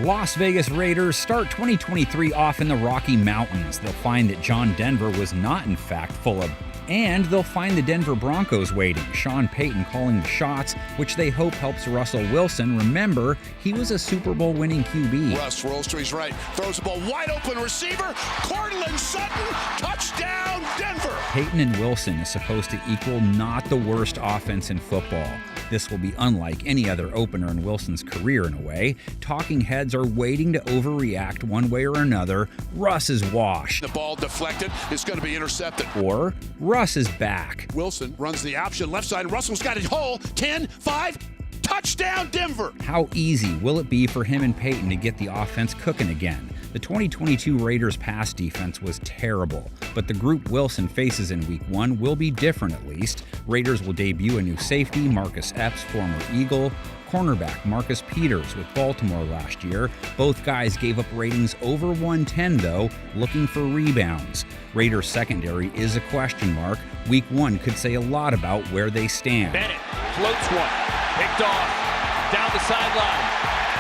Las Vegas Raiders start 2023 off in the Rocky Mountains. They'll find that John Denver was not, in fact, full of. And they'll find the Denver Broncos waiting. Sean Payton calling the shots, which they hope helps Russell Wilson. Remember, he was a Super Bowl winning QB. Russ rolls to his right, throws the ball wide open receiver. Cortland Sutton, touchdown Denver. Payton and Wilson is supposed to equal not the worst offense in football. This will be unlike any other opener in Wilson's career in a way. Talking heads are waiting to overreact one way or another. Russ is washed. The ball deflected. It's going to be intercepted. Or Russ is back. Wilson runs the option left side. Russell's got it whole. 10, 5, touchdown Denver. How easy will it be for him and Payton to get the offense cooking again? The 2022 Raiders pass defense was terrible, but the group Wilson faces in Week 1 will be different at least. Raiders will debut a new safety, Marcus Epps, former Eagle, cornerback Marcus Peters with Baltimore last year. Both guys gave up ratings over 110 though, looking for rebounds. Raiders secondary is a question mark. Week 1 could say a lot about where they stand. Bennett floats one, picked off, down the sideline.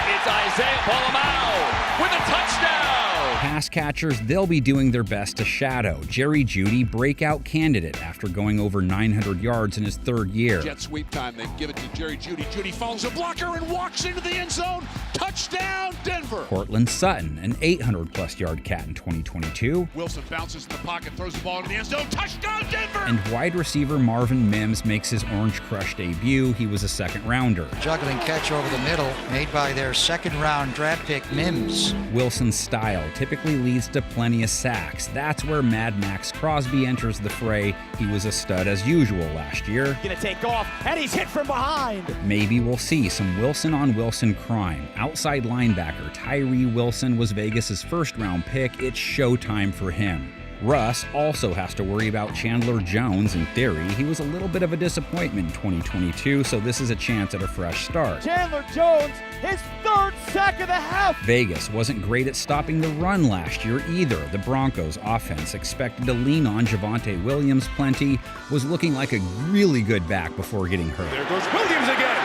It's Isaiah Polamau with a touchdown! Pass catchers, they'll be doing their best to shadow. Jerry Jeudy, breakout candidate after going over 900 yards in his third year. Jet sweep time. They give it to Jerry Jeudy. Jeudy follows a blocker and walks into the end zone. Touchdown, Denver. Cortland Sutton, an 800-plus yard cat in 2022. Wilson bounces in the pocket, throws the ball into the end zone. Touchdown, Denver. And wide receiver Marvin Mims makes his Orange Crush debut. He was a second-rounder. Juggling catch over the middle made by their second-round draft pick Mims. Wilson's style typically leads to plenty of sacks. That's where Mad Max Crosby enters the fray. He was a stud as usual last year. Gonna take off, and he's hit from behind. Maybe we'll see some Wilson-on-Wilson crime. Outside linebacker Tyree Wilson was Vegas's first-round pick. It's showtime for him. Russ also has to worry about Chandler Jones. In theory, he was a little bit of a disappointment in 2022, so this is a chance at a fresh start. Chandler Jones, his third sack of the half. Vegas wasn't great at stopping the run last year either. The Broncos offense, expected to lean on Javonte Williams plenty, was looking like a really good back before getting hurt. There goes Williams again,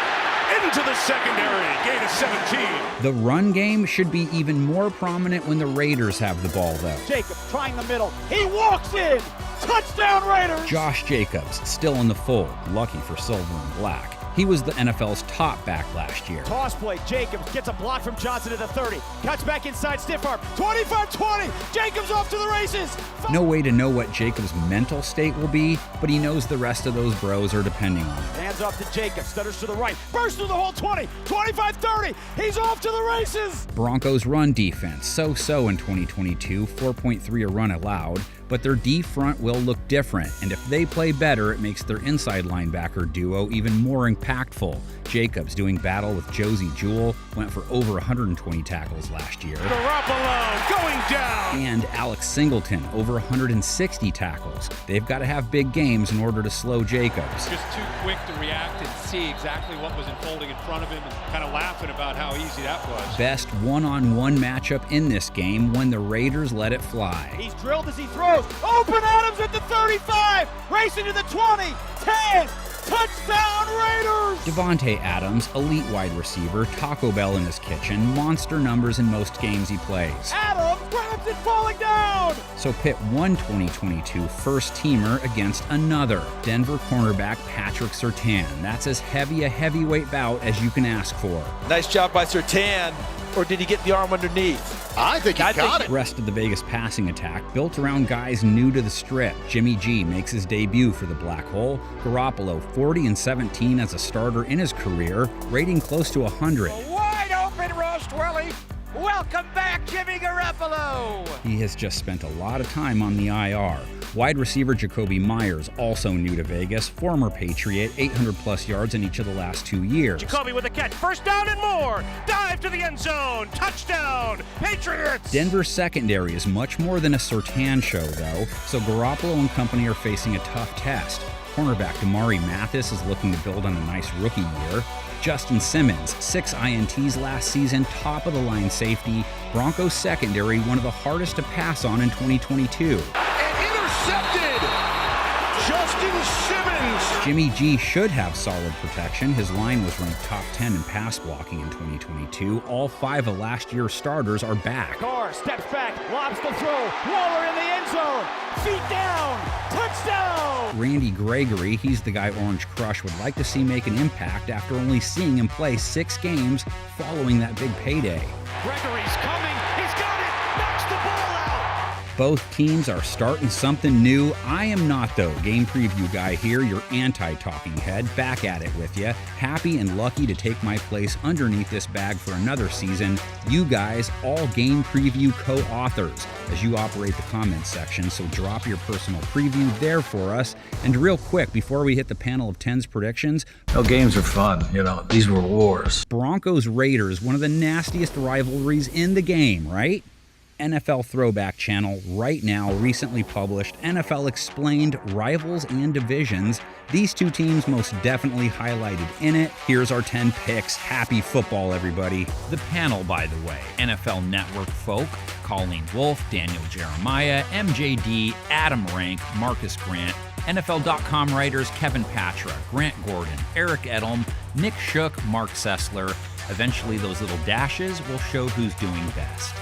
into the secondary, gain of 17. The run game should be even more prominent when the Raiders have the ball, though. Jacob trying the middle. He walks in. Touchdown Raiders. Josh Jacobs still in the fold, lucky for silver and black. He was the NFL's top back last year. Toss play. Jacobs gets a block from Johnson at the 30. Cuts back inside, stiff arm. 25-20. Jacobs off to the races. No way to know what Jacobs' mental state will be, but he knows the rest of those bros are depending on him. Hands off to Jacobs. Stutters to the right. Bursts through the whole 20. 25-30. He's off to the races. Broncos run defense, so-so in 2022, 4.3 a run allowed, but their D front will look different, and if they play better, it makes their inside linebacker duo even more impactful. Jacobs, doing battle with Josie Jewell, went for over 120 tackles last year. Garoppolo going down. And Alex Singleton, over 160 tackles. They've got to have big games in order to slow Jacobs. Just too quick to react and see exactly what was unfolding in front of him and kind of laughing about how easy that was. Best one-on-one matchup in this game when the Raiders let it fly. He's drilled as he throws. Open Adams at the 35. Racing to the 20. 10. Touchdown Raiders! Davante Adams, elite wide receiver, Taco Bell in his kitchen, monster numbers in most games he plays. Adams grabs it falling down! So pit one 2022 first-teamer against another, Denver cornerback Patrick Surtain. That's as heavy a heavyweight bout as you can ask for. Nice job by Surtain, or did he get the arm underneath? I think he got it. Rest of the Vegas passing attack built around guys new to the strip. Jimmy G makes his debut for the Black Hole. Garoppolo 40-17 as a starter in his career, rating close to 100. Wide open roast, Willie. Welcome back, Jimmy Garoppolo. He has just spent a lot of time on the IR. Wide receiver Jacoby Myers, also new to Vegas, former Patriot, 800-plus yards in each of the last 2 years. Jacoby with a catch, first down and more. Dive to the end zone, touchdown, Patriots. Denver's secondary is much more than a Surtain show, though, so Garoppolo and company are facing a tough test. Cornerback Damari Mathis is looking to build on a nice rookie year. Justin Simmons, 6 INTs last season, top-of-the-line safety. Broncos secondary, one of the hardest to pass on in 2022. Intercepted! Just Justin Simmons. Jimmy G should have solid protection. His line was ranked top 10 in pass blocking in 2022. All 5 of last year's starters are back. Carr steps back, lobs the throw. Waller in the end zone. Feet down. Touchdown. Randy Gregory, he's the guy Orange Crush would like to see make an impact after only seeing him play 6 games following that big payday. Gregory's coming. He's got it. Knocks the ball out. Both teams are starting something new. I am not, though. Game preview guy here, your anti-talking head, back at it with you. Happy and lucky to take my place underneath this bag for another season. You guys, all game preview co-authors, as you operate the comments section, so drop your personal preview there for us. And real quick, before we hit the panel of 10's predictions, No, games are fun, these were wars. Broncos Raiders, one of the nastiest rivalries in the game, right? NFL Throwback Channel right now recently published NFL Explained Rivals and Divisions. These 2 teams most definitely highlighted in it. Here's our 10 picks. Happy football, everybody. The panel, by the way, NFL Network folk, Colleen Wolfe, Daniel Jeremiah, MJD, Adam Rank, Marcus Grant, NFL.com writers Kevin Patra, Grant Gordon, Eric Edelm, Nick Shook, Mark Sessler. Eventually, those little dashes will show who's doing best.